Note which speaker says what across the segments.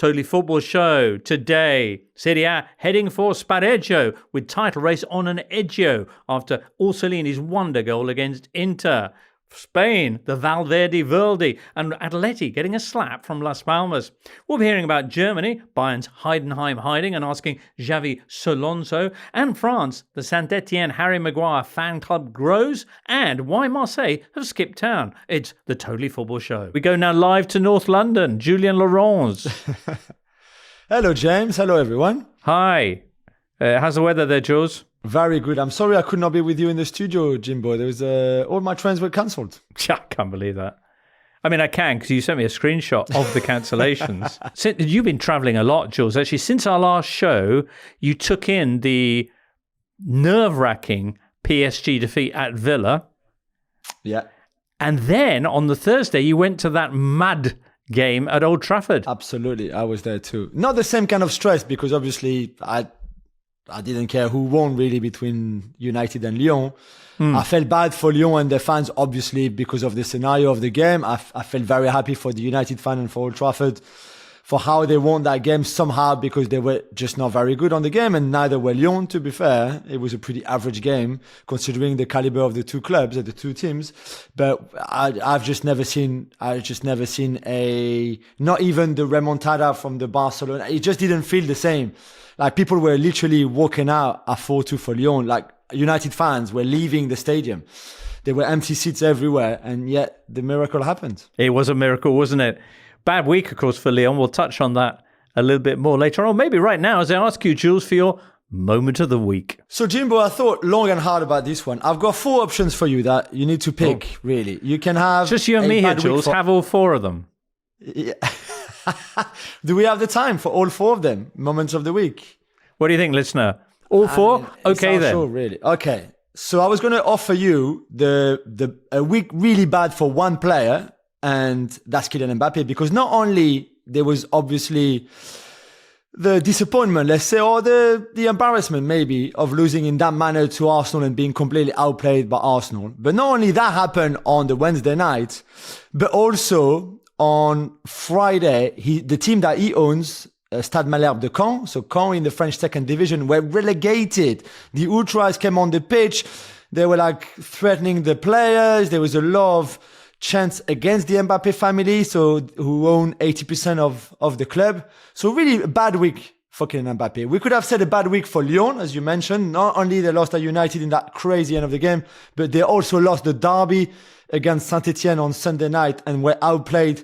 Speaker 1: Totally Football Show. Today, Serie A heading for spareggio with title race on an edgio after Orsolini's wonder goal against Inter. Spain, the Valverde Verdi, and Atleti getting a slap from Las Palmas. We'll be hearing about Germany, Bayern's Heidenheim hiding and asking Xavi Solonso, and France, the Saint-Etienne Harry Maguire fan club grows, and why Marseille have skipped town. It's the Totally Football Show. We go now live to North London. Julien Laurens.
Speaker 2: Hello, James. Hello, everyone.
Speaker 1: Hi. How's the weather there, Jules?
Speaker 2: Very good. I'm sorry I could not be with you in the studio, Jimbo. There was all my trains were cancelled.
Speaker 1: I can't believe that. I mean, I can because you sent me a screenshot of the cancellations. You've been travelling a lot, Jules. Actually, since our last show, you took in the nerve-wracking PSG defeat at Villa.
Speaker 2: Yeah.
Speaker 1: And then on the Thursday, you went to that mad game at Old Trafford.
Speaker 2: Absolutely. I was there too. Not the same kind of stress because obviously I didn't care who won really between United and Lyon. I felt bad for Lyon and their fans, obviously, because of the scenario of the game. I felt very happy for the United fan and for Old Trafford for how they won that game somehow because they were just not very good on the game and neither were Lyon, to be fair. It was a pretty average game considering the caliber of the two clubs and the two teams. But I've just never seen not even the remontada from the Barcelona. It just didn't feel the same. Like people were literally walking out at 4-2 for Lyon. Like United fans were leaving the stadium. There were empty seats everywhere. And yet the miracle happened.
Speaker 1: It was a miracle, wasn't it? Bad week, of course, for Lyon. We'll touch on that a little bit more later on. Maybe right now as I ask you, Jules, for your moment of the week.
Speaker 2: So Jimbo, I thought long and hard about this one. I've got 4 options for you that you need to pick, really. You can have...
Speaker 1: Just you and me here, Jules. Have all 4 of them.
Speaker 2: Yeah. Do we have the time for all 4 of them? Moments of the week.
Speaker 1: What do you think, listener? All 4? Okay, then.
Speaker 2: Sure, really. Okay. So I was going to offer you a week really bad for one player, and that's Kylian Mbappe, because not only there was obviously the disappointment, let's say, or the embarrassment maybe of losing in that manner to Arsenal and being completely outplayed by Arsenal. But not only that happened on the Wednesday night, but also on Friday, the team that he owns, Stade Malherbe de Caen, so Caen in the French second division, were relegated. The Ultras came on the pitch. They were like threatening the players. There was a lot of chants against the Mbappe family, who own 80% of the club. So really a bad week for Kylian Mbappe. We could have said a bad week for Lyon, as you mentioned. Not only they lost at United in that crazy end of the game, but they also lost the derby against Saint-Etienne on Sunday night and were outplayed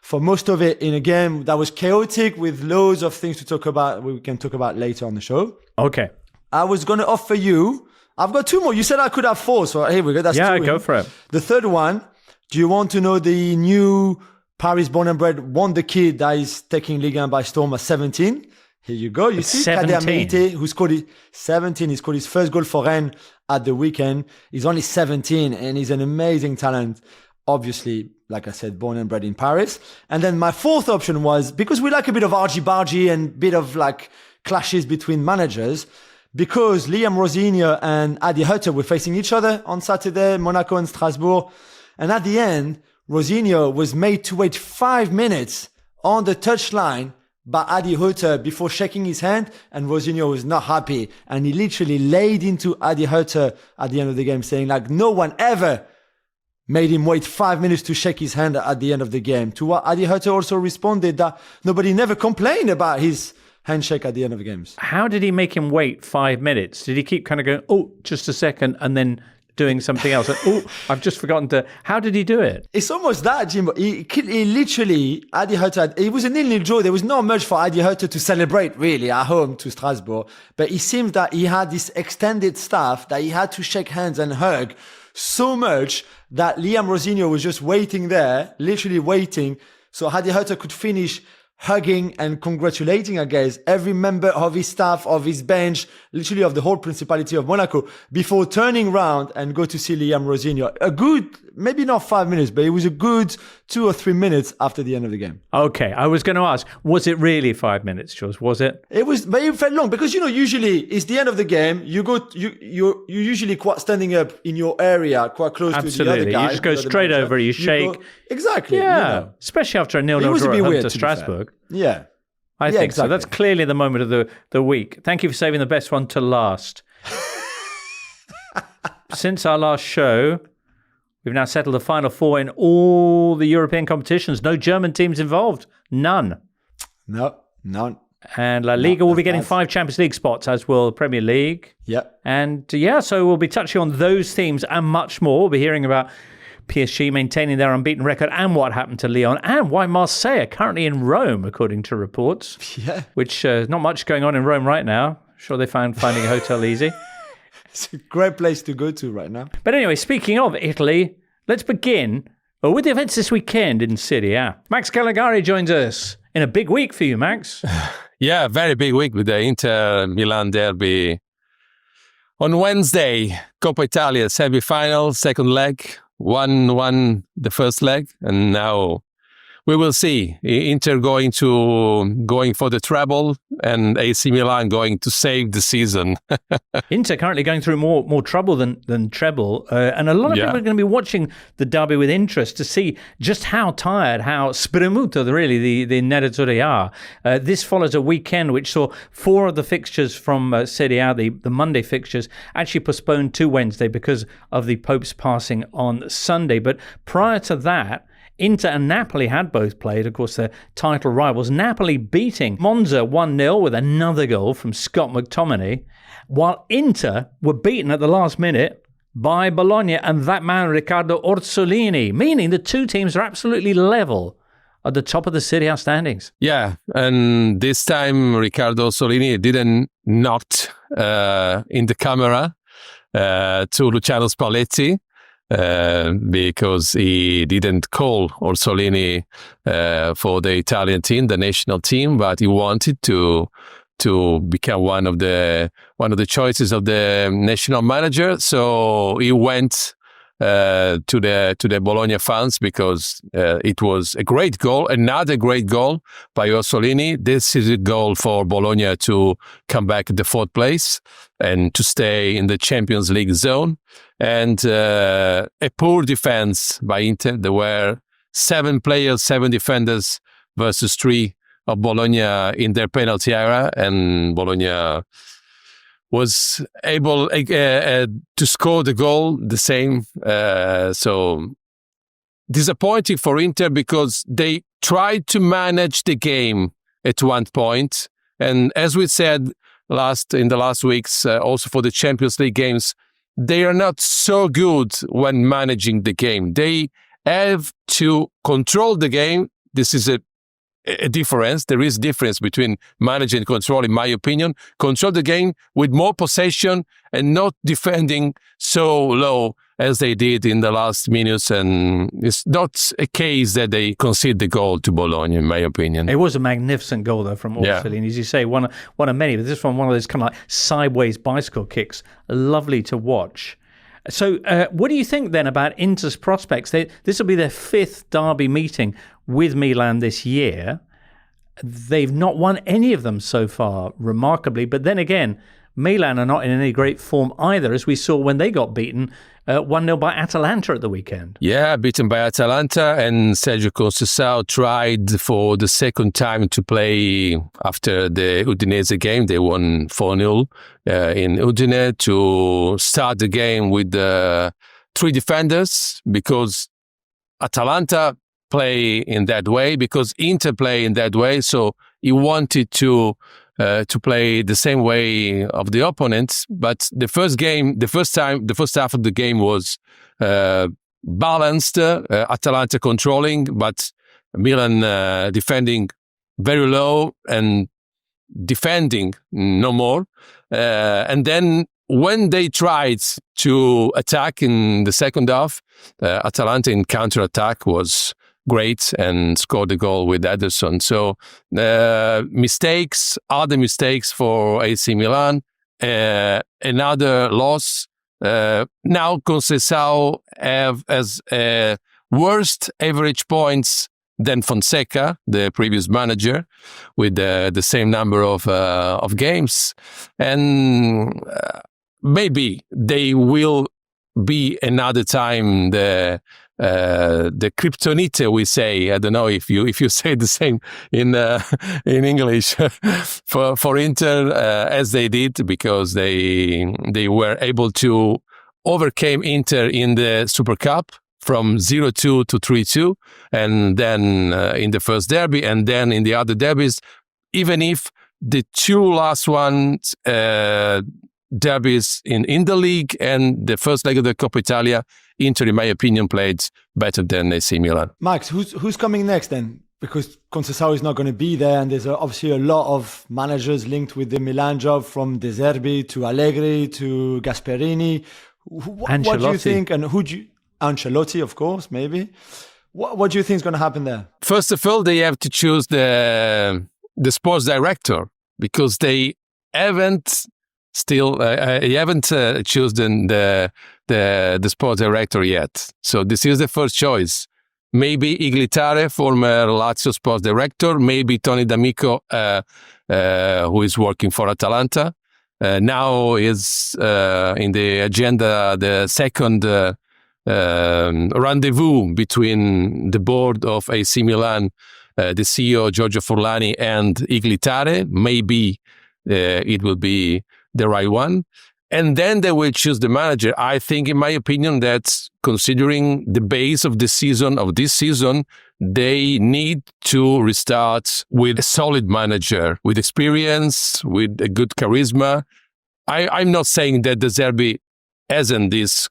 Speaker 2: for most of it in a game that was chaotic with loads of things to talk about. We can talk about later on the show.
Speaker 1: Okay.
Speaker 2: I was going to offer you, I've got 2 more. You said I could have 4, so here we go. That's 2.
Speaker 1: Yeah, go for it.
Speaker 2: The third one, do you want to know the new Paris born and bred wonder kid that is taking Liga by storm at 17? Here you go. You see Kader Meite, who scored 17. He scored his first goal for Rennes at the weekend. He's only 17 and he's an amazing talent. Obviously, like I said, born and bred in Paris. And then my 4th option was, because we like a bit of argy-bargy and bit of like clashes between managers, because Liam Rosinha and Adi Hutter were facing each other on Saturday, Monaco and Strasbourg. And at the end, Rosinha was made to wait 5 minutes on the touchline by Adi Hutter before shaking his hand, and Rosinha was not happy. And he literally laid into Adi Hutter at the end of the game, saying like, no one ever made him wait 5 minutes to shake his hand at the end of the game. To what Adi Hutter also responded that nobody never complained about his handshake at the end of the games.
Speaker 1: How did he make him wait 5 minutes? Did he keep kind of going, oh, just a second, and then doing something else? Oh, I've just forgotten to... How did he do it?
Speaker 2: It's almost that, Jimbo. He literally, Adi Hutter, it was a 0-0 draw. There was not much for Adi Hutter to celebrate, really, at home to Strasbourg. But it seems that he had this extended staff that he had to shake hands and hug so much that Liam Rosinha was just waiting there, literally waiting, so Adi Hutter could finish hugging and congratulating, I guess, every member of his staff, of his bench, literally of the whole Principality of Monaco, before turning around and go to see Liam Rosinha. A good, maybe not 5 minutes, but it was a good 2 or 3 minutes after the end of the game.
Speaker 1: Okay, I was going to ask, was it really 5 minutes, Jules? Was it?
Speaker 2: It was, but it felt long because, usually it's the end of the game. You're usually quite standing up in your area, quite close to the other guy.
Speaker 1: You just go straight over, you shake.
Speaker 2: Exactly.
Speaker 1: Yeah, especially after a 0-0 draw at home to Strasbourg.
Speaker 2: Yeah.
Speaker 1: I think so. That's clearly the moment of the week. Thank you for saving the best one to last. Since our last show, we've now settled the final four in all the European competitions. No German teams involved. None.
Speaker 2: No, none.
Speaker 1: And La Liga will be getting 5 Champions League spots, as will the Premier League.
Speaker 2: Yep.
Speaker 1: And so we'll be touching on those themes and much more. We'll be hearing about PSG maintaining their unbeaten record and what happened to Lyon and why Marseille are currently in Rome, according to reports.
Speaker 2: Yeah.
Speaker 1: Which not much going on in Rome right now. Sure they found finding a hotel easy.
Speaker 2: It's a great place to go to right now.
Speaker 1: But anyway, speaking of Italy, let's begin with the events this weekend in Serie A. Max Callegari joins us in a big week for you, Max.
Speaker 3: Yeah, very big week with the Inter-Milan derby. On Wednesday, Coppa Italia semi-final, second leg. 1-1 the first leg, and now we will see. Inter going for the treble, and AC Milan going to save the season.
Speaker 1: Inter currently going through more trouble than treble, and a lot of people are going to be watching the derby with interest to see just how tired, how spremuto really the Nerazzurri are. This follows a weekend which saw 4 of the fixtures from Serie A, the Monday fixtures, actually postponed to Wednesday because of the Pope's passing on Sunday. But prior to that, Inter and Napoli had both played, of course, their title rivals. Napoli beating Monza 1-0 with another goal from Scott McTominay, while Inter were beaten at the last minute by Bologna and that man Riccardo Orsolini, meaning the two teams are absolutely level at the top of the Serie A standings.
Speaker 3: Yeah, and this time Riccardo Orsolini didn't nod in the camera to Luciano Spalletti. Because he didn't call Orsolini for the Italian team, the national team, but he wanted to become one of the choices of the national manager. So he went to the Bologna fans because it was a great goal, another great goal by Orsolini. This is a goal for Bologna to come back at the 4th place and to stay in the Champions League zone. And a poor defense by Inter. There were 7 players, 7 defenders versus 3 of Bologna in their penalty area, and Bologna was able to score the goal the same. So disappointing for Inter because they tried to manage the game at one point. And as we said in the last weeks, also for the Champions League games, they are not so good when managing the game. They have to control the game. This is a difference. There is difference between managing and control, in my opinion. Control the game with more possession and not defending so low as they did in the last minutes. And it's not a case that they concede the goal to Bologna, in my opinion.
Speaker 1: It was a magnificent goal, though, from Orsolini. As you say, one of many, but this one of those kind of like sideways bicycle kicks. Lovely to watch. So what do you think then about Inter's prospects? This will be their 5th derby meeting with Milan this year. They've not won any of them so far, remarkably. But then again, Milan are not in any great form either, as we saw when they got beaten 1-0 by Atalanta at the weekend.
Speaker 3: Yeah, beaten by Atalanta, and Sergio Conceição tried for the second time to play after the Udinese game. They won 4-0 in Udine to start the game with 3 defenders because Atalanta play in that way, because Inter play in that way. So he wanted to play the same way of the opponents. But the first half of the game was balanced, Atalanta controlling, but Milan defending very low and defending no more. And then when they tried to attack in the second half, Atalanta in counter-attack was great and scored the goal with Ederson. So other mistakes for AC Milan. Another loss. Now Conceição has worst average points than Fonseca, the previous manager, with the same number of games. And maybe they will be another time the the kryptonite, we say. I don't know if you say the same in English for Inter, as they did, because they were able to overcame Inter in the Super Cup from 0-2 to 3-2, and then in the first derby, and then in the other derbies, even if the two last ones derbies in the league and the first leg of the Coppa Italia, Inter, in my opinion, played better than AC Milan.
Speaker 2: Max, who's coming next then? Because Conceição is not going to be there, and there's obviously a lot of managers linked with the Milan job, from De Zerbi to Allegri to Gasperini. What do you think, and who do you... Ancelotti, of course, maybe. What do you think is going to happen there?
Speaker 3: First of all, they have to choose the sports director, because they haven't chosen the sports director yet. So this is the first choice. Maybe Iglitare, former Lazio sports director. Maybe Tony D'Amico, who is working for Atalanta. Now is in the agenda the second rendezvous between the board of AC Milan, the CEO Giorgio Furlani, and Iglitare. Maybe it will be the right one. And then they will choose the manager. I think, in my opinion, that considering the base of this season, they need to restart with a solid manager, with experience, with a good charisma. I'm not saying that De Zerbi hasn't these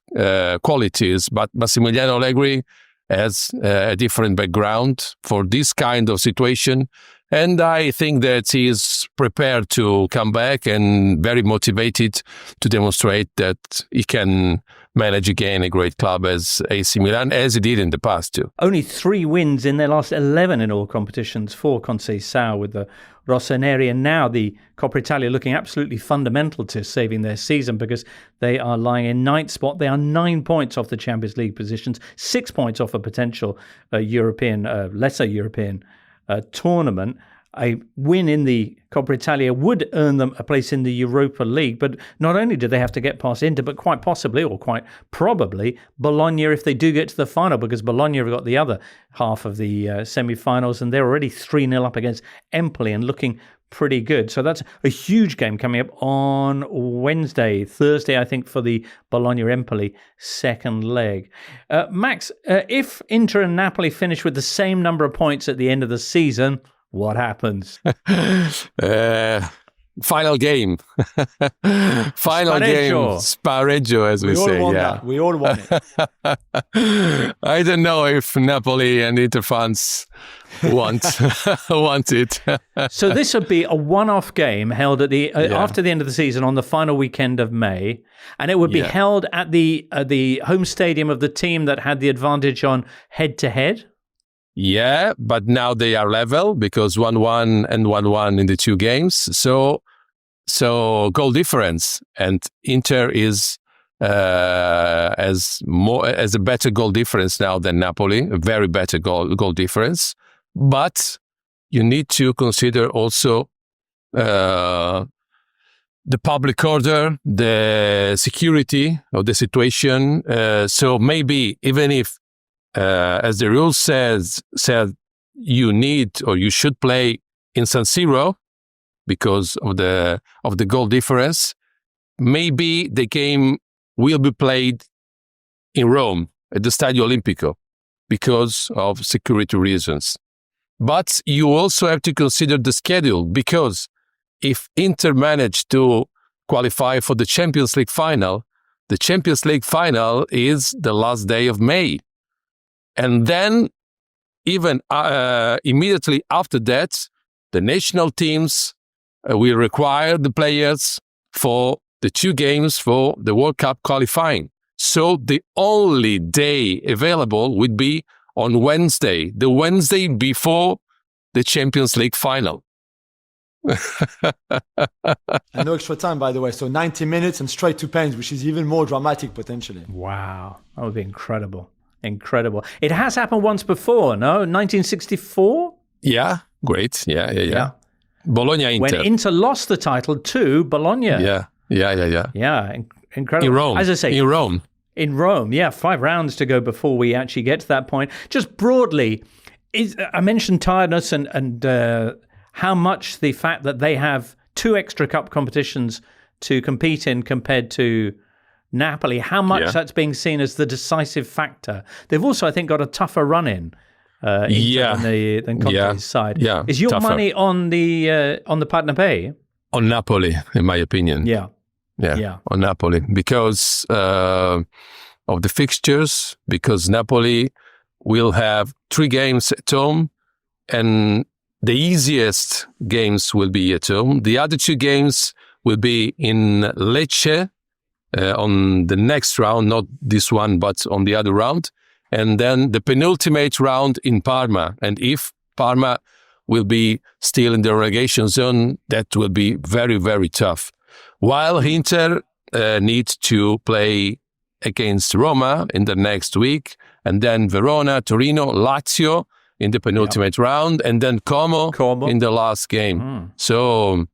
Speaker 3: qualities, but Massimiliano Allegri has a different background for this kind of situation. And I think that he is prepared to come back and very motivated to demonstrate that he can manage again a great club as AC Milan, as he did in the past too.
Speaker 1: Only 3 wins in their last 11 in all competitions for Conceição with the Rossoneri, and now the Coppa Italia looking absolutely fundamental to saving their season, because they are lying in 9th spot. They are 9 points off the Champions League positions, 6 points off a potential lesser European tournament. A win in the Coppa Italia would earn them a place in the Europa League, but not only do they have to get past Inter, but quite possibly, or quite probably, Bologna if they do get to the final, because Bologna have got the other half of the semi-finals, and they're already 3-0 up against Empoli and looking pretty good. So that's a huge game coming up on Thursday, I think, for the Bologna-Empoli second leg. Max, if Inter and Napoli finish with the same number of points at the end of the season, what happens?
Speaker 3: Final game. Final game. Spareggio, as we say.
Speaker 2: We all want it.
Speaker 3: I don't know if Napoli and Inter fans want it.
Speaker 1: So this would be a one-off game held at the after the end of the season on the final weekend of May, and it would be held at the home stadium of the team that had the advantage on head-to-head.
Speaker 3: Yeah, but now they are level, because 1-1 and 1-1 in the 2 games. So goal difference, and Inter is as a better goal difference now than Napoli, a very better goal difference. But you need to consider also the public order, the security of the situation. So maybe even if, as the rule said you need or you should play in San Siro because of the goal difference, maybe the game will be played in Rome at the Stadio Olimpico because of security reasons. But you also have to consider the schedule, because if Inter manage to qualify for the Champions League final, the Champions League final is the last day of May. And then, even immediately after that, the national teams will require the players for the 2 games for the World Cup qualifying. So the only day available would be on Wednesday, the Wednesday before the Champions League final.
Speaker 2: And no extra time, by the way. So 90 minutes and straight to pens, which is even more dramatic potentially.
Speaker 1: Wow, that would be incredible. Incredible. It has happened once before, no? 1964?
Speaker 3: Yeah, great. Yeah. Bologna-Inter.
Speaker 1: When Inter lost the title to Bologna.
Speaker 3: Yeah.
Speaker 1: Yeah, incredible.
Speaker 3: In Rome.
Speaker 1: As I say,
Speaker 3: in Rome.
Speaker 1: in Rome. Yeah, 5 rounds to go before we actually get to that point. Just broadly, I mentioned tiredness and how much the fact that they have 2 extra cup competitions to compete in compared to Napoli, how much that's being seen as the decisive factor. They've also, I think, got a tougher run-in than Conte's side.
Speaker 3: Yeah,
Speaker 1: is your
Speaker 3: tougher.
Speaker 1: money on the partner pay?
Speaker 3: On Napoli, in my opinion.
Speaker 1: Yeah.
Speaker 3: On Napoli, because of the fixtures, because Napoli will have 3 games at home, and the easiest games will be at home. The other 2 games will be in Lecce on the next round, not this one, but on the other round. And then the penultimate round in Parma. And if Parma will be still in the relegation zone, that will be very, very tough. While Inter need to play against Roma in the next week, and then Verona, Torino, Lazio in the penultimate round, and then Como in the last game. So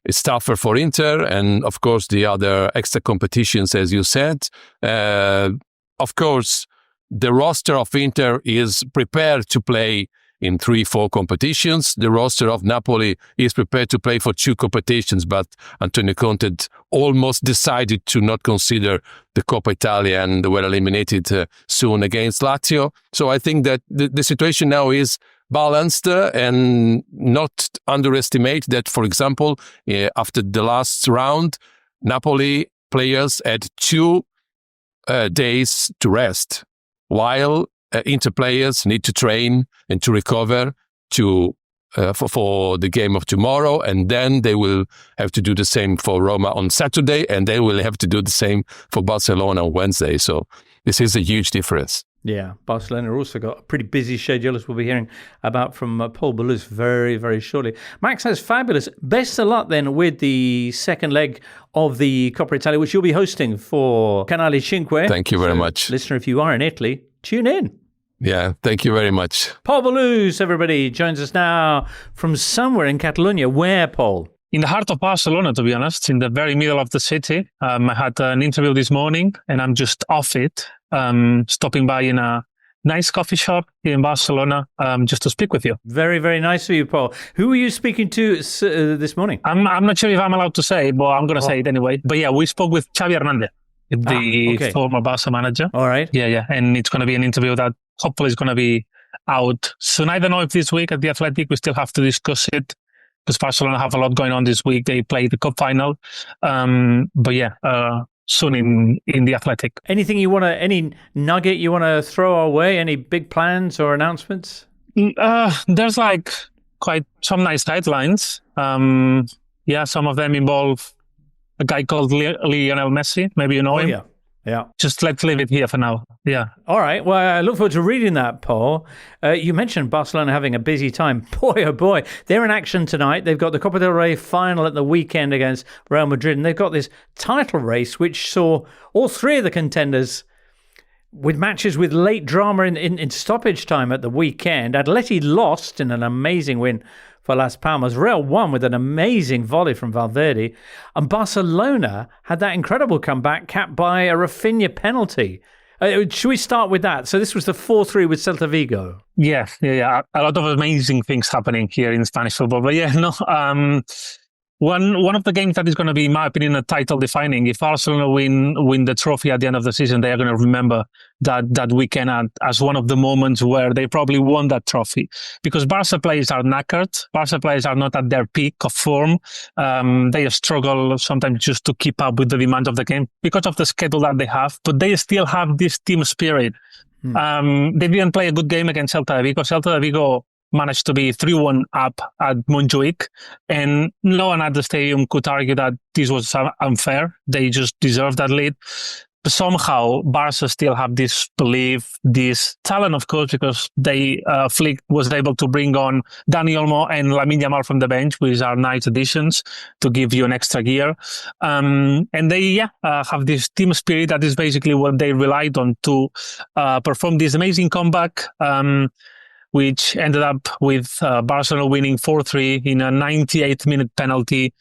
Speaker 3: it's tougher for Inter, and of course the other extra competitions, as you said. Of course, the roster of Inter is prepared to play in 3-4 competitions. The roster of Napoli is prepared to play for 2 competitions, but Antonio Conte almost decided to not consider the Coppa Italia, and they were eliminated soon against Lazio. So I think that the situation now is balanced, and not underestimate that, for example, after the last round, Napoli players had 2 days to rest, while Inter players need to train and to recover for the game of tomorrow, and then they will have to do the same for Roma on Saturday, and they will have to do the same for Barcelona on Wednesday. So this is a huge difference.
Speaker 1: Yeah, Barcelona also got a pretty busy schedule, as we'll be hearing about from Pol Ballús very, very shortly. Max, that's fabulous. Best of luck then with the second leg of the Coppa Italia, which you'll be hosting for Canale 5.
Speaker 3: Thank you very much.
Speaker 1: Listener, if you are in Italy, tune in.
Speaker 3: Yeah, thank you very much.
Speaker 1: Pol Ballús, everybody, joins us now from somewhere in Catalonia. Where, Pol?
Speaker 4: In the heart of Barcelona, to be honest, in the very middle of the city. I had an interview this morning, and I'm just off it, stopping by in a nice coffee shop here in Barcelona, just to speak with you.
Speaker 1: Very, very nice of you, Pol. Who were you speaking to this morning?
Speaker 4: I'm not sure if I'm allowed to say, but I'm going to say it anyway. But yeah, we spoke with Xavi Hernandez, the former Barca manager.
Speaker 1: All right.
Speaker 4: Yeah. And it's going to be an interview that hopefully is going to be out soon. I don't know if this week at the Athletic, we still have to discuss it, because Barcelona have a lot going on this week. They play the cup final. But yeah, soon in the Athletic.
Speaker 1: Any nugget you want to throw our way? Any big plans or announcements?
Speaker 4: There's like quite some nice headlines. Some of them involve a guy called Lionel Messi. Maybe you know him.
Speaker 1: Yeah.
Speaker 4: Just let's leave it here for now. Yeah.
Speaker 1: All right. Well, I look forward to reading that, Pol. You mentioned Barcelona having a busy time. Boy, oh boy. They're in action tonight. They've got the Copa del Rey final at the weekend against Real Madrid. And they've got this title race, which saw all 3 of the contenders with matches with late drama in stoppage time at the weekend. Atleti lost in an amazing win for Las Palmas. Real won with an amazing volley from Valverde. And Barcelona had that incredible comeback capped by a Rafinha penalty. Should we start with that? So this was the 4-3 with Celta Vigo.
Speaker 4: Yeah. A lot of amazing things happening here in Spanish football. But one of the games that is going to be, in my opinion, a title defining. If Barcelona win the trophy at the end of the season, they are going to remember that weekend as one of the moments where they probably won that trophy. Because Barca players are knackered. Barca players are not at their peak of form. They struggle sometimes just to keep up with the demand of the game because of the schedule that they have. But they still have this team spirit. They didn't play a good game against Celta Vigo. Celta Vigo managed to be 3-1 up at Montjuic, and no one at the stadium could argue that this was unfair. They just deserved that lead. But somehow, Barca still have this belief, this talent, of course, because Flick was able to bring on Dani Olmo and Lamine Yamal from the bench, which are nice additions to give you an extra gear. And they have this team spirit that is basically what they relied on to perform this amazing comeback, which ended up with Barcelona winning 4-3 in a 98-minute penalty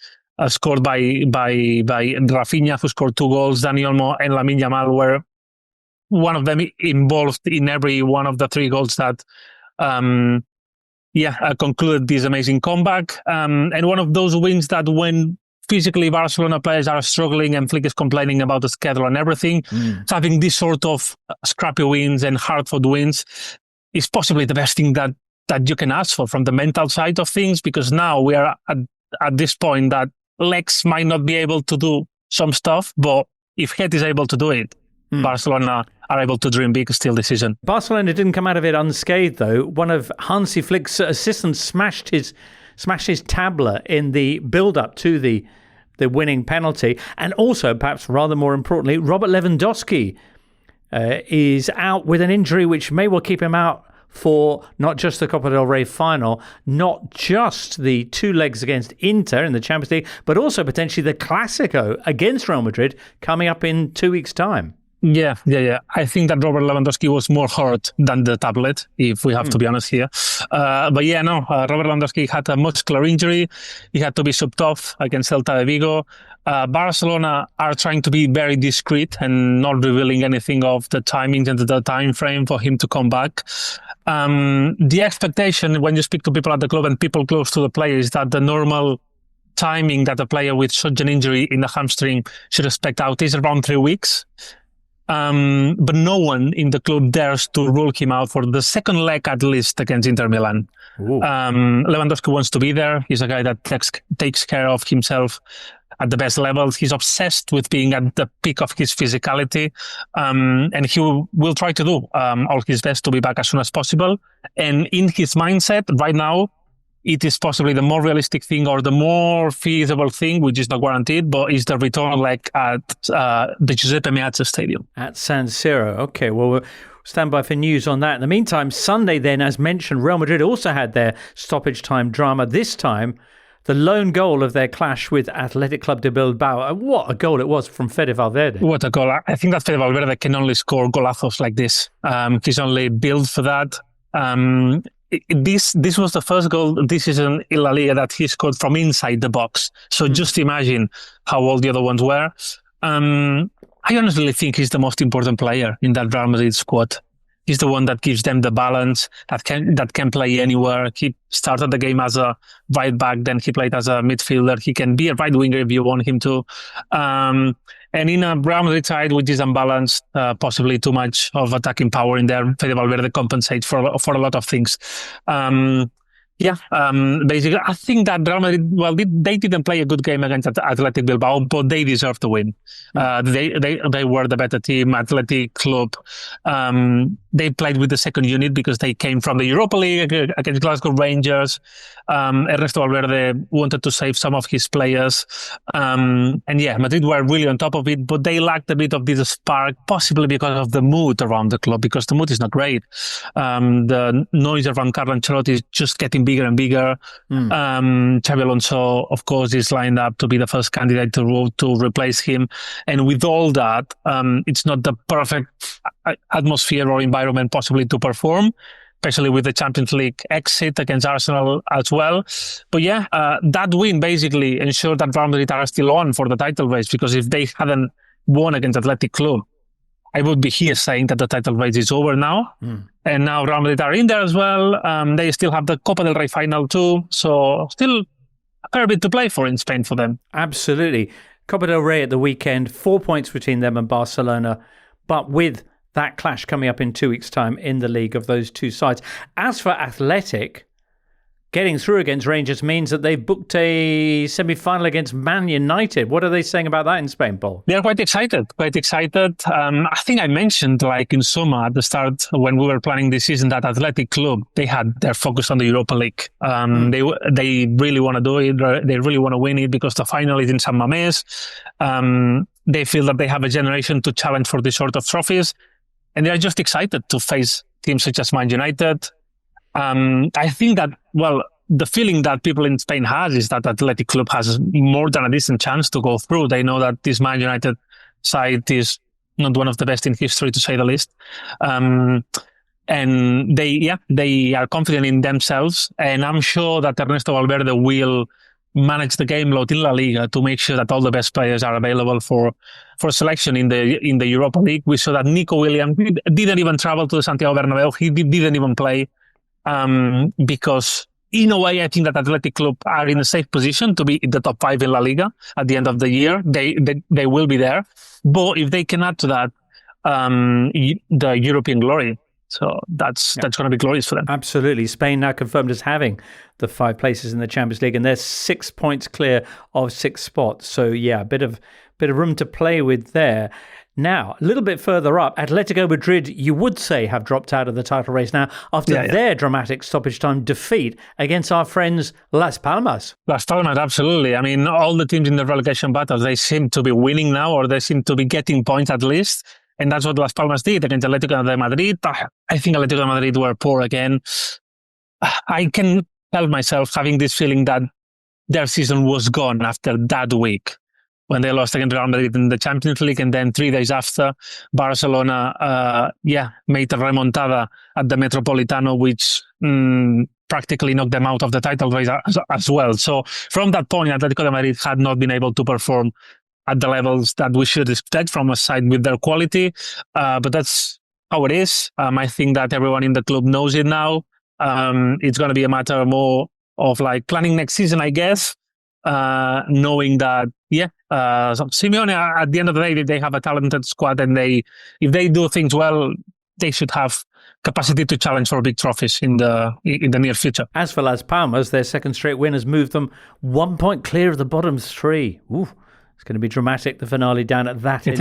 Speaker 4: scored by Rafinha, who scored 2 goals. Dani Olmo and Lamine Yamal were one of them involved in every one of the 3 goals that concluded this amazing comeback. And one of those wins that when physically Barcelona players are struggling and Flick is complaining about the schedule and everything, having this sort of scrappy wins and hard-fought wins is possibly the best thing that you can ask for from the mental side of things, because now we are at this point that legs might not be able to do some stuff, but if head is able to do it, Barcelona are able to dream big still this season.
Speaker 1: Barcelona didn't come out of it unscathed, though. One of Hansi Flick's assistants smashed his tablet in the build-up to the winning penalty. And also, perhaps rather more importantly, Robert Lewandowski is out with an injury which may well keep him out for not just the Copa del Rey final, not just the 2 legs against Inter in the Champions League, but also potentially the Clásico against Real Madrid coming up in 2 weeks' time.
Speaker 4: Yeah. I think that Robert Lewandowski was more hurt than the tablet, if we have to be honest here. Robert Lewandowski had a muscular injury. He had to be subbed off against Celta de Vigo. Barcelona are trying to be very discreet and not revealing anything of the timings and the time frame for him to come back. The expectation when you speak to people at the club and people close to the player is that the normal timing that a player with such an injury in the hamstring should expect out is around 3 weeks. But no one in the club dares to rule him out for the second leg at least against Inter Milan. Lewandowski wants to be there. He's a guy that takes care of himself at the best levels. He's obsessed with being at the peak of his physicality, and he will try to do all his best to be back as soon as possible. And in his mindset right now, it is possibly the more realistic thing or the more feasible thing, which is not guaranteed, but is the return leg at the Giuseppe Meazza Stadium.
Speaker 1: At San Siro. Okay, well, we'll stand by for news on that. In the meantime, Sunday then, as mentioned, Real Madrid also had their stoppage time drama. This time, the lone goal of their clash with Athletic Club de Bilbao. And what a goal it was from Fede Valverde.
Speaker 4: What a goal. I think that Fede Valverde can only score golazos like this. He's only built for that. This was the first goal this season in La Liga that he scored from inside the box. So just imagine how all the other ones were. I honestly think he's the most important player in that Real Madrid squad. He's the one that gives them the balance, that can play anywhere. He started the game as a right back, then he played as a midfielder. He can be a right winger if you want him to. And in a Real Madrid side which is unbalanced, possibly too much of attacking power in there, Fede Valverde compensates for a lot of things. Basically, I think that Real Madrid, they didn't play a good game against Athletic Bilbao, but they deserved the win. They were the better team. Athletic Club, they played with the second unit because they came from the Europa League against Glasgow Rangers. Ernesto Valverde wanted to save some of his players. Madrid were really on top of it, but they lacked a bit of this spark, possibly because of the mood around the club, because the mood is not great. The noise around Carlo Ancelotti is just getting bigger and bigger. Xabi Alonso, of course, is lined up to be the first candidate to replace him. And with all that, it's not the perfect atmosphere or environment possibly to perform, especially with the Champions League exit against Arsenal as well. But that win basically ensured that Real Madrid are still on for the title race, because if they hadn't won against Athletic Club, I would be here saying that the title race is over now. And now Real Madrid are in there as well. They still have the Copa del Rey final too. So still a fair bit to play for in Spain for them.
Speaker 1: Absolutely. Copa del Rey at the weekend, 4 points between them and Barcelona, but with that clash coming up in 2 weeks' time in the league of those two sides. As for Athletic, getting through against Rangers means that they've booked a semi-final against Man United. What are they saying about that in Spain, Paul?
Speaker 4: They're quite excited. I think I mentioned, like in summer at the start when we were planning this season, that Athletic Club, they had their focus on the Europa League. They really want to do it. They really want to win it because the final is in San Mamés. They feel that they have a generation to challenge for these sort of trophies. And they're just excited to face teams such as Man United. I think that, the feeling that people in Spain has is that Athletic Club has more than a decent chance to go through. They know that this Man United side is not one of the best in history, to say the least. And they are confident in themselves. And I'm sure that Ernesto Valverde will manage the game load in La Liga to make sure that all the best players are available for selection in the Europa League. We saw that Nico Williams didn't even travel to the Santiago Bernabeu. He didn't even play because, in a way, I think that Athletic Club are in a safe position to be in the top 5 in La Liga at the end of the year. They will be there. But if they can add to that the European glory, so that's going to be glorious for them.
Speaker 1: Absolutely. Spain now confirmed as having the 5 places in the Champions League, and they're 6 points clear of 6 spots. So yeah, a bit of room to play with there. Now, a little bit further up, Atletico Madrid, you would say, have dropped out of the title race now after their dramatic stoppage-time defeat against our friends Las Palmas.
Speaker 4: Las Palmas, absolutely. I mean, all the teams in the relegation battles, they seem to be winning now, or they seem to be getting points at least. And that's what Las Palmas did against Atletico de Madrid. I think Atletico de Madrid were poor again. I can tell myself having this feeling that their season was gone after that week when they lost against Real Madrid in the Champions League. And then 3 days after, Barcelona made a remontada at the Metropolitano, which practically knocked them out of the title race as well. So from that point, Atletico de Madrid had not been able to perform at the levels that we should expect from a side with their quality. But that's how it is. I think that everyone in the club knows it now. It's going to be a matter more of like planning next season, I guess, knowing that, Simeone, at the end of the day, they have a talented squad, and if they do things well, they should have capacity to challenge for big trophies in the near future.
Speaker 1: As for Las Palmas, their second straight win has moved them 1 point clear of the bottom 3. Ooh. It's going to be dramatic, the finale down at that end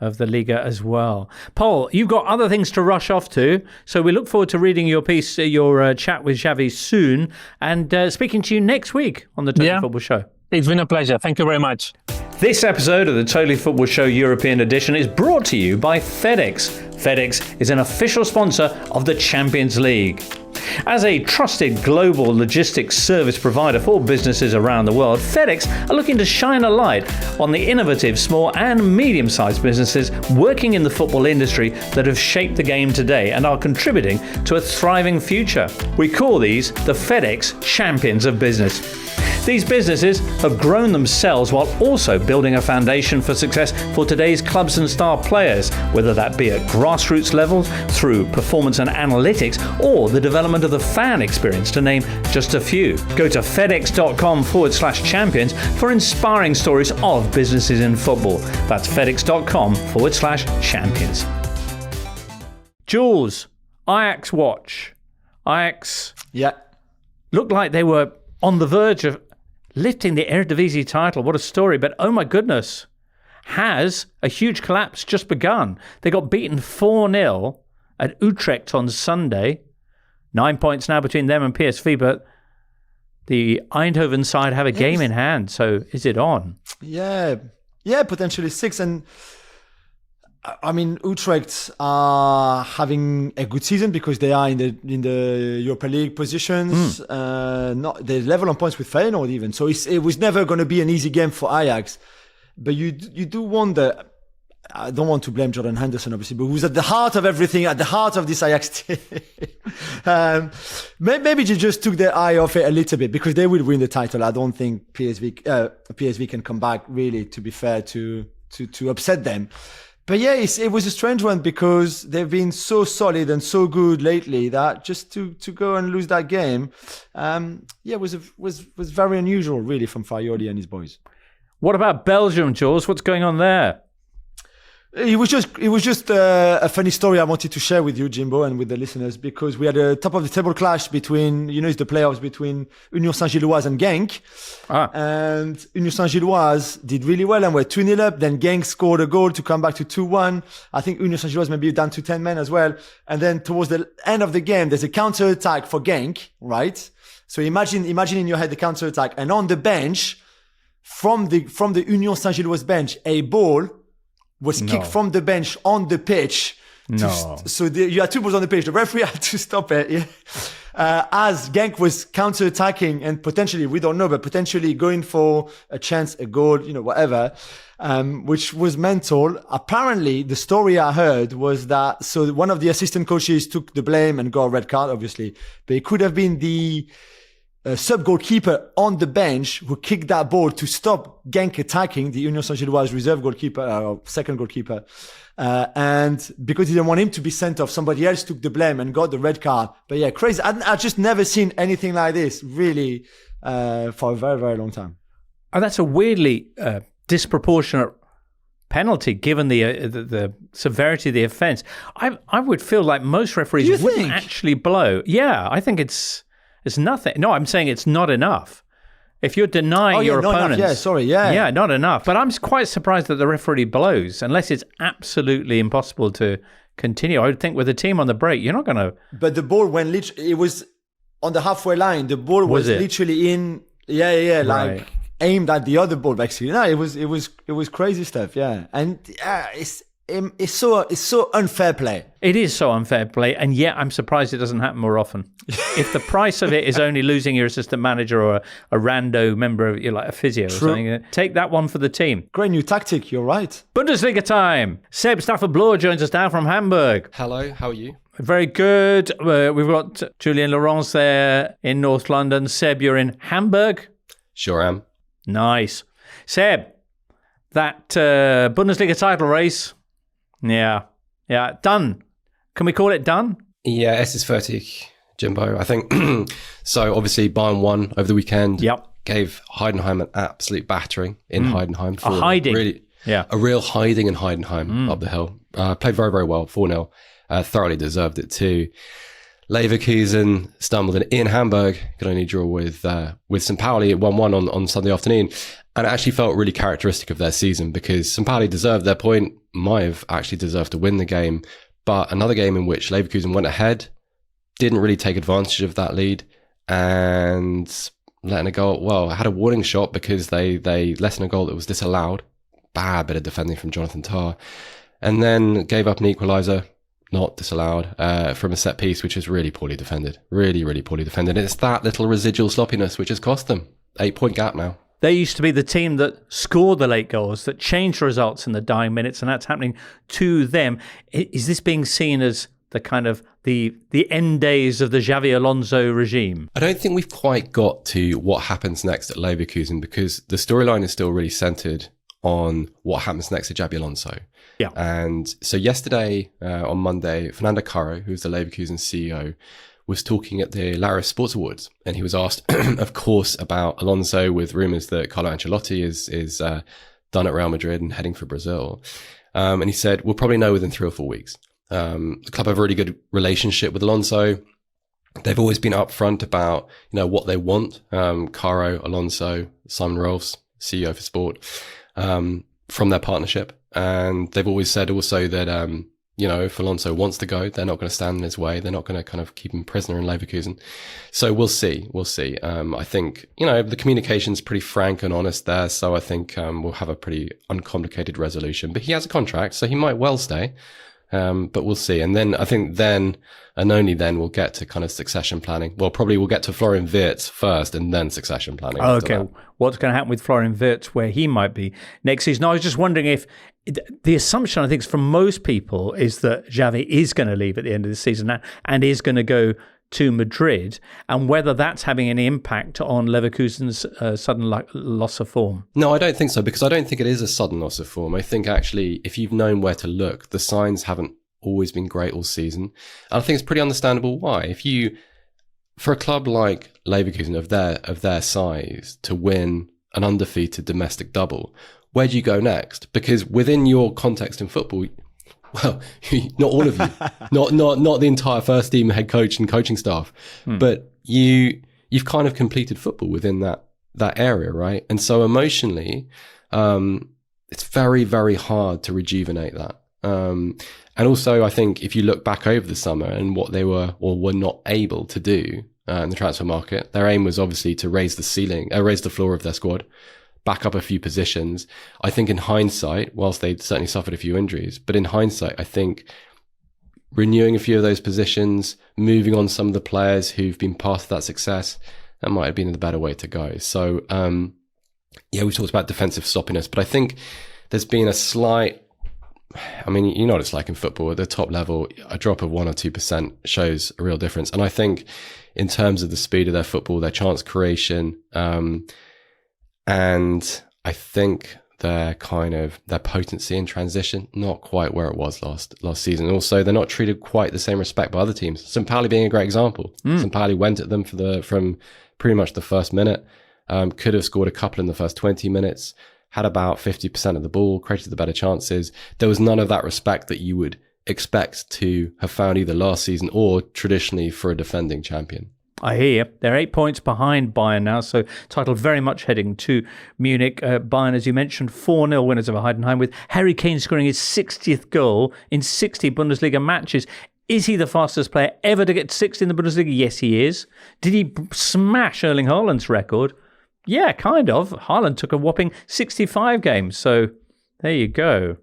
Speaker 1: of the Liga as well. Pol, you've got other things to rush off to, so we look forward to reading your piece, your chat with Xavi soon, and speaking to you next week on the Totally Football Show.
Speaker 4: It's been a pleasure. Thank you very much.
Speaker 1: This episode of the Totally Football Show European Edition is brought to you by FedEx. FedEx is an official sponsor of the Champions League. As a trusted global logistics service provider for businesses around the world, FedEx are looking to shine a light on the innovative small and medium-sized businesses working in the football industry that have shaped the game today and are contributing to a thriving future. We call these the FedEx Champions of Business. These businesses have grown themselves while also building a foundation for success for today's clubs and star players, whether that be at grassroots levels, through performance and analytics, or the development of the fan experience, to name just a few. Go to fedex.com/champions for inspiring stories of businesses in football. That's fedex.com/champions. Jules, Ajax watch. Ajax looked like they were on the verge of lifting the Eredivisie title. What a story. But oh my goodness, has a huge collapse just begun? They got beaten 4-0 at Utrecht on Sunday. 9 points now between them and PSV, but the Eindhoven side have a game in hand. So is it on? Yeah,
Speaker 2: potentially 6. And I mean, Utrecht are having a good season because they are in the Europa League positions. Not they level on points with Feyenoord even. So it was never going to be an easy game for Ajax. But you do wonder. I don't want to blame Jordan Henderson, obviously, but who's at the heart of everything, at the heart of this Ajax team. Maybe they just took their eye off it a little bit because they will win the title. I don't think PSV can come back, really, to be fair, to upset them. But yeah, it was a strange one because they've been so solid and so good lately that just to go and lose that game, was very unusual, really, from Fayoli and his boys.
Speaker 1: What about Belgium, Jules? What's going on there?
Speaker 2: It was just a funny story I wanted to share with you, Jimbo, and with the listeners, because we had a top of the table clash between, it's the playoffs between Union Saint-Gilloise and Genk. And Union Saint-Gilloise did really well and were 2-0 up. Then Genk scored a goal to come back to 2-1. I think Union Saint-Gilloise maybe down to 10 men as well. And then towards the end of the game, there's a counter attack for Genk, right? So imagine in your head the counter attack, and on the bench, from the Union Saint-Gilloise bench, a ball was kicked from the bench on the pitch. So you had 2 balls on the pitch. The referee had to stop it. As Genk was counter-attacking and potentially, we don't know, but potentially going for a chance, a goal, whatever, which was mental. Apparently, the story I heard was that, so one of the assistant coaches took the blame and got a red card, obviously, but it could have been the sub goalkeeper on the bench who kicked that ball to stop Genk attacking. The Union Saint-Gilloise reserve goalkeeper, second goalkeeper. And because he didn't want him to be sent off, somebody else took the blame and got the red card. But yeah, crazy. I've just never seen anything like this, really, for a very, very long time.
Speaker 1: Oh, that's a weirdly disproportionate penalty given the severity of the offence. I would feel like most referees wouldn't actually blow. Yeah, I think it's nothing. No, I'm saying it's not enough. If you're denying your opponents...
Speaker 2: Yeah,
Speaker 1: not enough. But I'm quite surprised that the referee blows, unless it's absolutely impossible to continue. I would think with a team on the break, you're not going to...
Speaker 2: But the ball went it was on the halfway line. The ball was literally in... Yeah, like...
Speaker 1: Right.
Speaker 2: Aimed at the other ball, basically. No, it was crazy stuff. Yeah, and it's so unfair play.
Speaker 1: It is so unfair play, and yet I'm surprised it doesn't happen more often. If the price of it is only losing your assistant manager or a rando member of like a physio or something, take that one for the team.
Speaker 2: Great new tactic. You're right.
Speaker 1: Bundesliga time. Seb Stafford-Bloor joins us now from Hamburg.
Speaker 5: Hello, how are you?
Speaker 1: Very good. We've got Julien Laurens there in North London. Seb, you're in Hamburg.
Speaker 5: Sure am.
Speaker 1: Nice. Seb, that Bundesliga title race, yeah, done. Can we call it done?
Speaker 5: Yeah, es ist fertig, Jimbo. I think so. Obviously, Bayern won over the weekend.
Speaker 1: Yep.
Speaker 5: Gave Heidenheim an absolute battering in Heidenheim.
Speaker 1: A hiding.
Speaker 5: Really, a real hiding in Heidenheim up the hill. Played very, very well, 4-0. Thoroughly deserved it too. Leverkusen stumbled in Hamburg, could only draw with St. Pauli at 1-1 on Sunday afternoon. And it actually felt really characteristic of their season because St. Pauli deserved their point, might have actually deserved to win the game. But another game in which Leverkusen went ahead, didn't really take advantage of that lead and letting a goal, had a warning shot because they let in a goal that was disallowed. Bad bit of defending from Jonathan Tah. And then gave up an equaliser. Not disallowed, from a set piece, which is really poorly defended. Really, really poorly defended. And it's that little residual sloppiness which has cost them. 8-point gap now.
Speaker 1: They used to be the team that scored the late goals, that changed results in the dying minutes, and that's happening to them. Is this being seen as the kind of the end days of the Xavi Alonso regime?
Speaker 5: I don't think we've quite got to what happens next at Leverkusen because the storyline is still really centred on what happens next to Xabi Alonso.
Speaker 1: Yeah.
Speaker 5: And so yesterday, on Monday, Fernando Caro, who's the Leverkusen CEO, was talking at the Laris Sports Awards. And he was asked, of course, about Alonso with rumours that Carlo Ancelotti is done at Real Madrid and heading for Brazil. And he said, we'll probably know within 3 or 4 weeks. The club have a really good relationship with Alonso. They've always been upfront about, what they want. Caro, Alonso, Simon Rolfs, CEO for Sport, from their partnership. And they've always said also that, if Alonso wants to go, they're not going to stand in his way. They're not going to kind of keep him prisoner in Leverkusen. So we'll see. I think, the communication's pretty frank and honest there. So I think we'll have a pretty uncomplicated resolution. But he has a contract, so he might well stay. But we'll see. And then I think then and only then we'll get to kind of succession planning. Well, probably we'll get to Florian Wirtz first and then succession planning.
Speaker 1: Okay. What's going to happen with Florian Wirtz, where he might be next season? I was just wondering if the assumption, I think, from most people is that Xavi is going to leave at the end of the season and is going to go to Madrid, and whether that's having any impact on Leverkusen's sudden loss of form.
Speaker 5: No, I don't think so, because I don't think it is a sudden loss of form. I think actually, if you've known where to look, the signs haven't always been great all season. And I think it's pretty understandable why. For a club like Leverkusen of their size to win an undefeated domestic double, where do you go next? Because within your context in football, well, not all of you, not the entire first team head coach and coaching staff, but you've kind of completed football within that area, right? And so emotionally, it's very, very hard to rejuvenate that. And also, I think if you look back over the summer and what they were or were not able to do in the transfer market, their aim was obviously to raise the floor of their squad, back up a few positions. I think in hindsight, whilst they certainly suffered a few injuries, but in hindsight, I think renewing a few of those positions, moving on some of the players who've been part of that success, that might have been the better way to go. So, we talked about defensive sloppiness, but I think there's been a slight I mean, you know what it's like in football. At the top level, a drop of 1 or 2% shows a real difference. And I think in terms of the speed of their football, their chance creation, and I think their potency in transition, not quite where it was last season. Also, they're not treated quite the same respect by other teams. St. Pauli being a great example. St. Pauli went at them from pretty much the first minute, could have scored a couple in the first 20 minutes, had about 50% of the ball, created the better chances. There was none of that respect that you would expect to have found either last season or traditionally for a defending champion.
Speaker 1: I hear you. They're 8 points behind Bayern now, so title very much heading to Munich. Bayern, as you mentioned, 4-0 winners over Heidenheim, with Harry Kane scoring his 60th goal in 60 Bundesliga matches. Is he the fastest player ever to get 60 in the Bundesliga? Yes, he is. Did he smash Erling Haaland's record? Yeah, kind of. Haaland took a whopping 65 games, so there you go.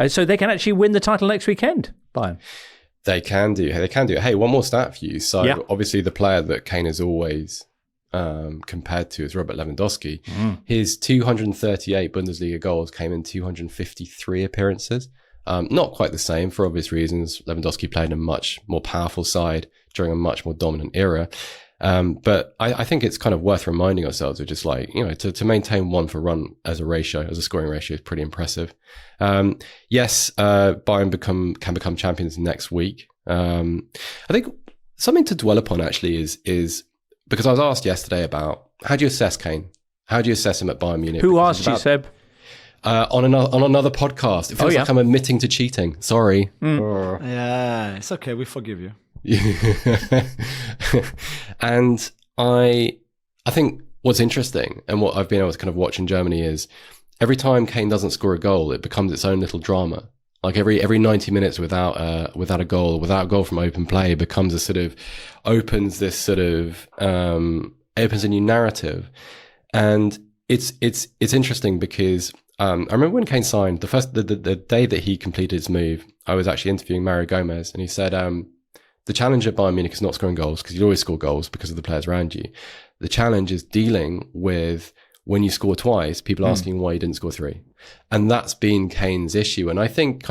Speaker 1: So they can actually win the title next weekend, Bayern.
Speaker 5: They can do. Hey, one more stat for you. So obviously the player that Kane is always compared to is Robert Lewandowski. His 238 Bundesliga goals came in 253 appearances. Not quite the same for obvious reasons. Lewandowski played in a much more powerful side during a much more dominant era. But I think it's kind of worth reminding ourselves of just like, to maintain 1 for run as a scoring ratio is pretty impressive. Yes, Bayern can become champions next week. I think something to dwell upon actually is because I was asked yesterday about how do you assess Kane? How do you assess him at Bayern Munich?
Speaker 1: Who asked you, Seb?
Speaker 5: On another podcast. It feels like I'm admitting to cheating. Sorry.
Speaker 2: Yeah, it's okay. We forgive you.
Speaker 5: And I think what's interesting and what I've been able to kind of watch in Germany is every time Kane doesn't score a goal, it becomes its own little drama. Like every 90 minutes without a goal from open play becomes opens a new narrative. And it's interesting because I remember when Kane signed the day that he completed his move, I was actually interviewing Mario Gomez, and he said the challenge at Bayern Munich is not scoring goals, because you always score goals because of the players around you. The challenge is dealing with when you score twice, people asking why you didn't score 3. And that's been Kane's issue. And I think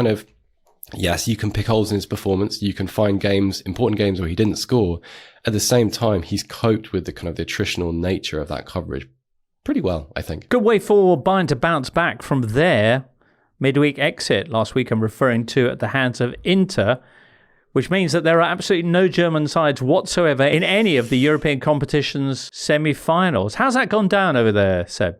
Speaker 5: yes, you can pick holes in his performance. You can find important games where he didn't score. At the same time, he's coped with the kind of the attritional nature of that coverage pretty well, I think.
Speaker 1: Good way for Bayern to bounce back from their midweek exit last week I'm referring to at the hands of Inter, which means that there are absolutely no German sides whatsoever in any of the European competition's semi-finals. How's that gone down over there, Seb?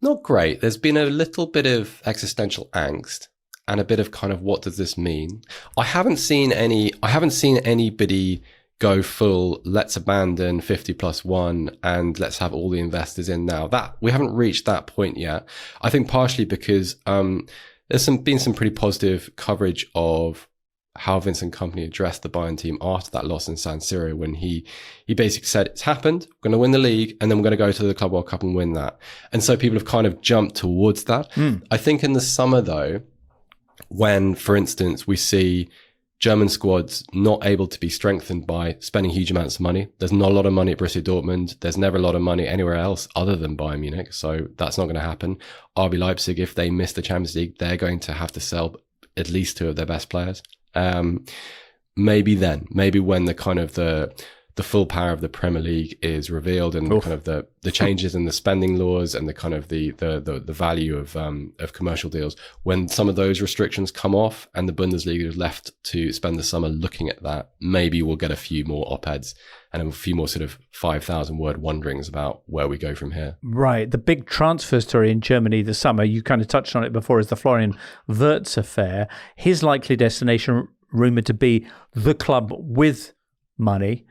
Speaker 5: Not great. There's been a little bit of existential angst and a bit of kind of what does this mean? I haven't seen anybody go full, let's abandon 50+1 and let's have all the investors in now. That we haven't reached that point yet. I think partially because there's been some pretty positive coverage of how Vincent Kompany addressed the Bayern team after that loss in San Siro, when he basically said, it's happened, we're going to win the league, and then we're going to go to the Club World Cup and win that. And so people have kind of jumped towards that. I think in the summer, though, when, for instance, we see German squads not able to be strengthened by spending huge amounts of money. There's not a lot of money at Borussia Dortmund. There's never a lot of money anywhere else other than Bayern Munich. So that's not going to happen. RB Leipzig, if they miss the Champions League, they're going to have to sell at least 2 of their best players. Maybe when the kind of the full power of the Premier League is revealed, and kind of the changes in the spending laws and the kind of the value of commercial deals, when some of those restrictions come off and the Bundesliga is left to spend the summer looking at that, maybe we'll get a few more op-eds and a few more sort of 5,000 word wonderings about where we go from here. Right.
Speaker 1: The big transfer story in Germany this summer, you kind of touched on it before, is the Florian Wirtz affair. His likely destination rumoured to be the club with money.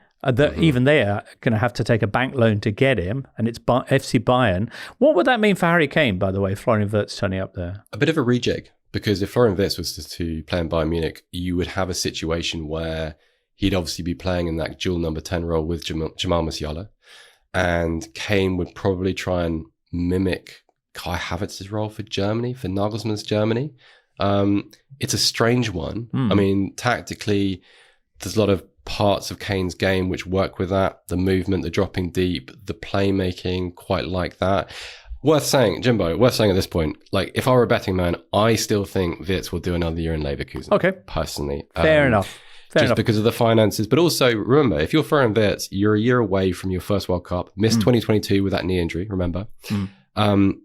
Speaker 1: Even they are going to have to take a bank loan to get him, and it's FC Bayern. What would that mean for Harry Kane, by the way, Florian Wirtz turning up there?
Speaker 5: A bit of a rejig, because if Florian Wirtz was to play in Bayern Munich, you would have a situation where he'd obviously be playing in that dual number 10 role with Jamal Musiala, and Kane would probably try and mimic Kai Havertz's role for Germany, for Nagelsmann's Germany. It's a strange one. I mean, tactically, there's a lot of parts of Kane's game which work with that, the movement, the dropping deep, the playmaking, quite like that. Worth saying, Jimbo, worth saying at this point, like if I were a betting man, I still think Wirtz will do another year in Leverkusen.
Speaker 1: Okay.
Speaker 5: Personally.
Speaker 1: Fair enough.
Speaker 5: Just because of the finances. But also, remember, if you're Florian Wirtz, you're a year away from your first World Cup. Missed 2022 with that knee injury, remember?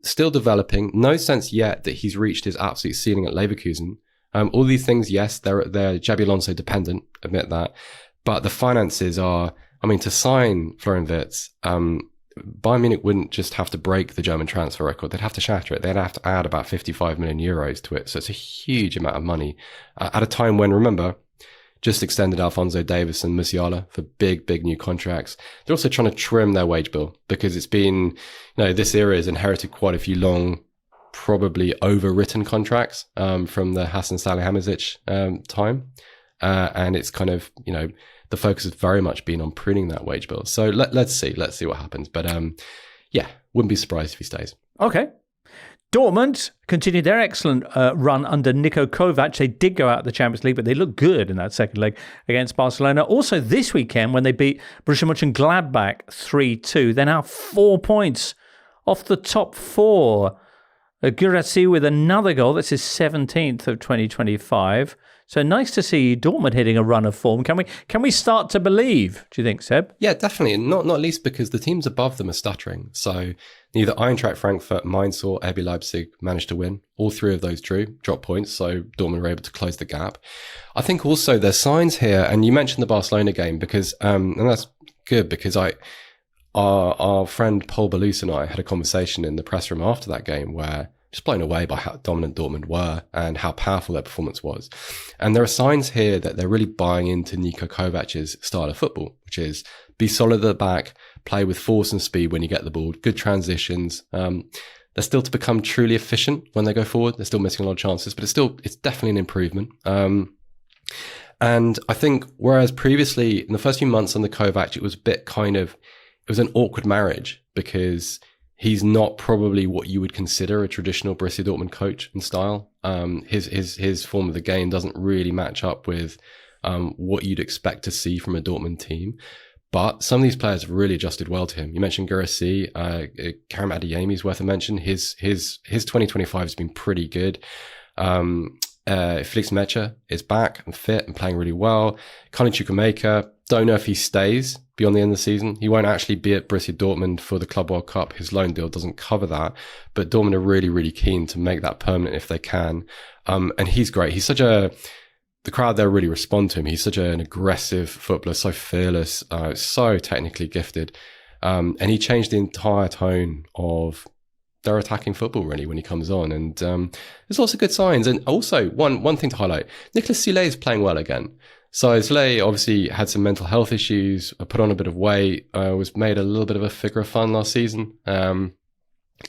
Speaker 5: Still developing. No sense yet that he's reached his absolute ceiling at Leverkusen. All these things, yes, they're Xabi Alonso dependent, admit that. But the finances are, I mean, to sign Florian Wirtz, Bayern Munich wouldn't just have to break the German transfer record. They'd have to shatter it. They'd have to add about 55 million euros to it. So it's a huge amount of money at a time when, remember, just extended Alphonso Davies and Musiala for big new contracts. They're also trying to trim their wage bill because it's been, this era has inherited quite a few long, probably overwritten contracts from the Hasan Salihamidzic time. And it's kind of, the focus has very much been on pruning that wage bill. So let's see what happens. But wouldn't be surprised if he stays.
Speaker 1: Okay. Dortmund continued their excellent run under Niko Kovac. They did go out of the Champions League, but they looked good in that second leg against Barcelona. Also this weekend when they beat Borussia Mönchengladbach 3-2, they're now 4 points off the top four. Guirassy with another goal. That's his 17th of 2025. So nice to see Dortmund hitting a run of form. Can we start to believe, do you think, Seb?
Speaker 5: Yeah, definitely. Not least because the teams above them are stuttering. So neither Eintracht Frankfurt, Mainz or RB Leipzig managed to win. All three of those dropped points. So Dortmund were able to close the gap. I think also there's signs here, and you mentioned the Barcelona game because, and that's good because our friend Pol Ballús and I had a conversation in the press room after that game where just blown away by how dominant Dortmund were and how powerful their performance was. And there are signs here that they're really buying into Niko Kovac's style of football, which is be solid at the back, play with force and speed when you get the ball, good transitions. They're still to become truly efficient when they go forward. They're still missing a lot of chances, but it's definitely an improvement. And I think whereas previously in the first few months under Kovac, it was a bit it was an awkward marriage because he's not probably what you would consider a traditional Borussia Dortmund coach and style. His form of the game doesn't really match up with what you'd expect to see from a Dortmund team. But some of these players have really adjusted well to him. You mentioned Guirassy, Karim Adeyemi is worth a mention. His 2025 has been pretty good. Felix Mecha is back and fit and playing really well. Conor Chukwuemeka, don't know if he stays beyond the end of the season. He won't actually be at Borussia Dortmund for the Club World Cup. His loan deal doesn't cover that. But Dortmund are really keen to make that permanent if they can. And he's great. The crowd there really respond to him. He's such an aggressive footballer, so fearless, so technically gifted. And he changed the entire tone of their attacking football really when he comes on. And there's lots of good signs. And also one thing to highlight, Nicolas Soulé is playing well again. So Soulé obviously had some mental health issues, put on a bit of weight, was made a little bit of a figure of fun last season,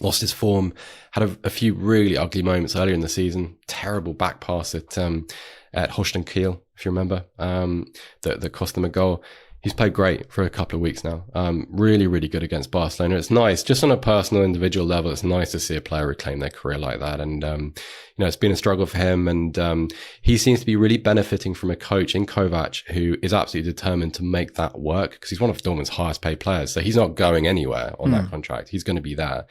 Speaker 5: lost his form, had a few really ugly moments earlier in the season, terrible back pass at Holstein Kiel, if you remember, that cost them a goal. He's played great for a couple of weeks now. Really good against Barcelona. It's nice, just on a personal, individual level, it's nice to see a player reclaim their career like that. And, it's been a struggle for him. And he seems to be really benefiting from a coach in Kovac who is absolutely determined to make that work because he's one of Dortmund's highest paid players. So he's not going anywhere on that contract. He's going to be there.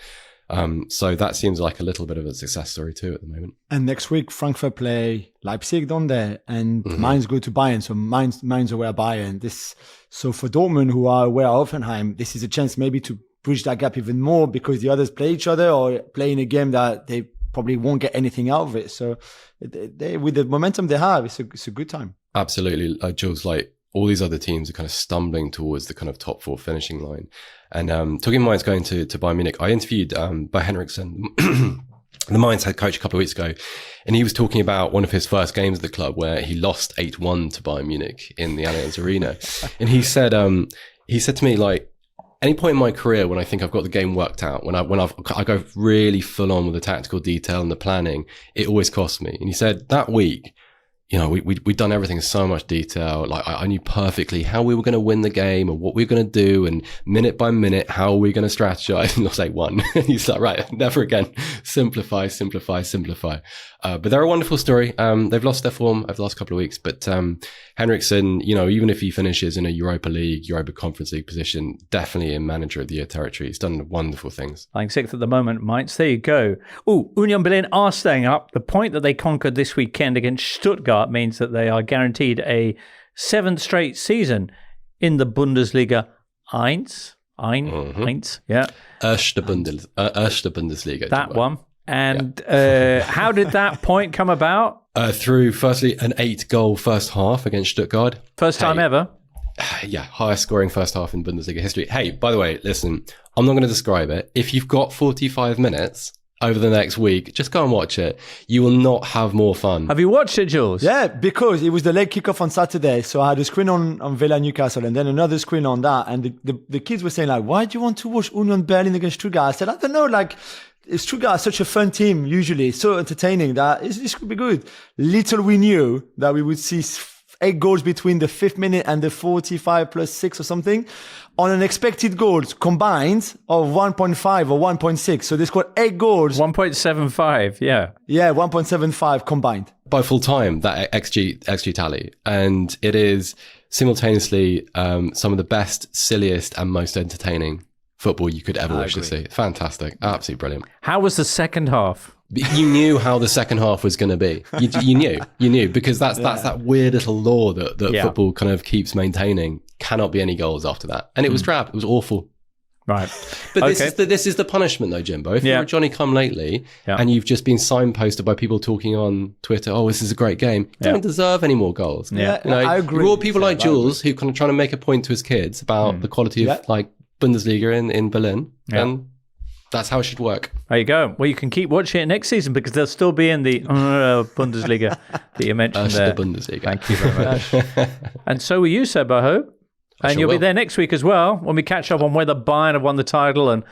Speaker 5: So that seems like a little bit of a success story too at the moment.
Speaker 2: And next week, Frankfurt play Leipzig, don't they? And Mainz go to Bayern. So Mainz aware Bayern. So for Dortmund, who are aware of Hoffenheim, this is a chance maybe to bridge that gap even more because the others play each other or play in a game that they probably won't get anything out of it. So they, with the momentum they have, it's a good time. Absolutely.
Speaker 5: Jules, like all these other teams are kind of stumbling towards the kind of top four finishing line. And talking Mainz going to Bayern Munich, I interviewed Bo Henriksen, the Mainz head coach, a couple of weeks ago, and he was talking about one of his first games at the club where he lost 8-1 to Bayern Munich in the Allianz Arena. And he said to me, like, any point in my career when I think I've got the game worked out, when I go really full on with the tactical detail and the planning, it always costs me. And he said that week, we'd done everything in so much detail. Like I knew perfectly how we were going to win the game and what we were going to do, and minute by minute, how we were going to strategize. And I was like, 1. And he's like, right, never again. simplify. But they're a wonderful story. They've lost their form over the last couple of weeks, but Henriksen, even if he finishes in a Europa League, Europa Conference League position, definitely in manager of the year territory. He's done wonderful things.
Speaker 1: Lying sixth at the moment, Mainz. There you go. Oh, Union Berlin are staying up. The point that they conquered this weekend against Stuttgart means that they are guaranteed a 7th straight season in the Bundesliga. Eins, yeah.
Speaker 5: Erste Bundesliga.
Speaker 1: That
Speaker 5: Jimbo.
Speaker 1: one. And how did that point come about?
Speaker 5: Through, firstly, an 8-goal first half against Stuttgart.
Speaker 1: First time ever.
Speaker 5: Yeah, highest scoring first half in Bundesliga history. Hey, by the way, listen, I'm not going to describe it. If you've got 45 minutes over the next week, just go and watch it. You will not have more fun.
Speaker 1: Have you watched it, Jules?
Speaker 2: Yeah, because it was the late kickoff on Saturday. So I had a screen on Villa Newcastle and then another screen on that. And the kids were saying like, why do you want to watch Union Berlin against Stuttgart? I said, I don't know, like, Stuttgart is such a fun team, usually so entertaining that this could be good. Little we knew that we would see 8 goals between the 5th minute and the 45 plus 6 or something on unexpected goals combined of 1.5 or 1.6. So they scored 8 goals.
Speaker 1: 1.75, yeah.
Speaker 2: Yeah, 1.75 combined.
Speaker 5: By full time, that XG tally. And it is simultaneously some of the best, silliest and most entertaining football you could ever wish to see. Fantastic. Absolutely brilliant.
Speaker 1: How was the second half?
Speaker 5: You knew how the second half was going to be. You knew because that's that weird little law that football kind of keeps maintaining. Cannot be any goals after that. And it was drab. It was awful.
Speaker 1: Right.
Speaker 5: But this is the punishment though, Jimbo. If you're a Johnny come lately and you've just been signposted by people talking on Twitter, oh, this is a great game, you don't deserve any more goals.
Speaker 2: Yeah, I agree.
Speaker 5: You're all people like Jules who kind of trying to make a point to his kids about the quality of like Bundesliga in Berlin. And that's how it should work.
Speaker 1: There you go. Well, you can keep watching it next season because they'll still be in the Bundesliga that you mentioned there.
Speaker 5: The Bundesliga.
Speaker 1: Thank you very much. And so will you, Seb, I hope. And you'll be there next week as well when we catch up on whether Bayern have won the title and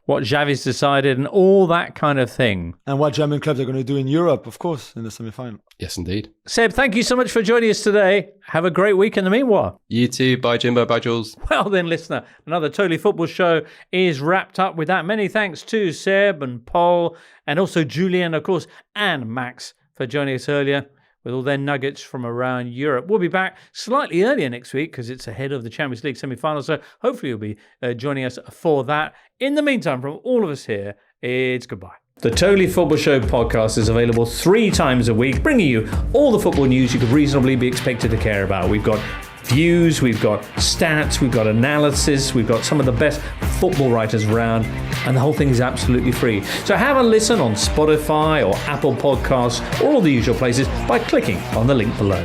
Speaker 1: what Xavi's decided and all that kind of thing.
Speaker 2: And what German clubs are going to do in Europe, of course, in the semi-final.
Speaker 5: Yes, indeed.
Speaker 1: Seb, thank you so much for joining us today. Have a great week in the meanwhile.
Speaker 5: You too. Bye, Jimbo. Bye, Jules.
Speaker 1: Well then, listener, another Totally Football show is wrapped up with that. Many thanks to Seb and Pol and also Julien, of course, and Max for joining us earlier with all their nuggets from around Europe. We'll be back slightly earlier next week because it's ahead of the Champions League semi-final, so hopefully you'll be joining us for that. In the meantime, from all of us here, it's goodbye. The Totally Football Show podcast is available 3 times a week, bringing you all the football news you could reasonably be expected to care about. We've got views, we've got stats, we've got analysis, we've got some of the best football writers around, and the whole thing is absolutely free. So have a listen on Spotify or Apple Podcasts or all the usual places by clicking on the link below.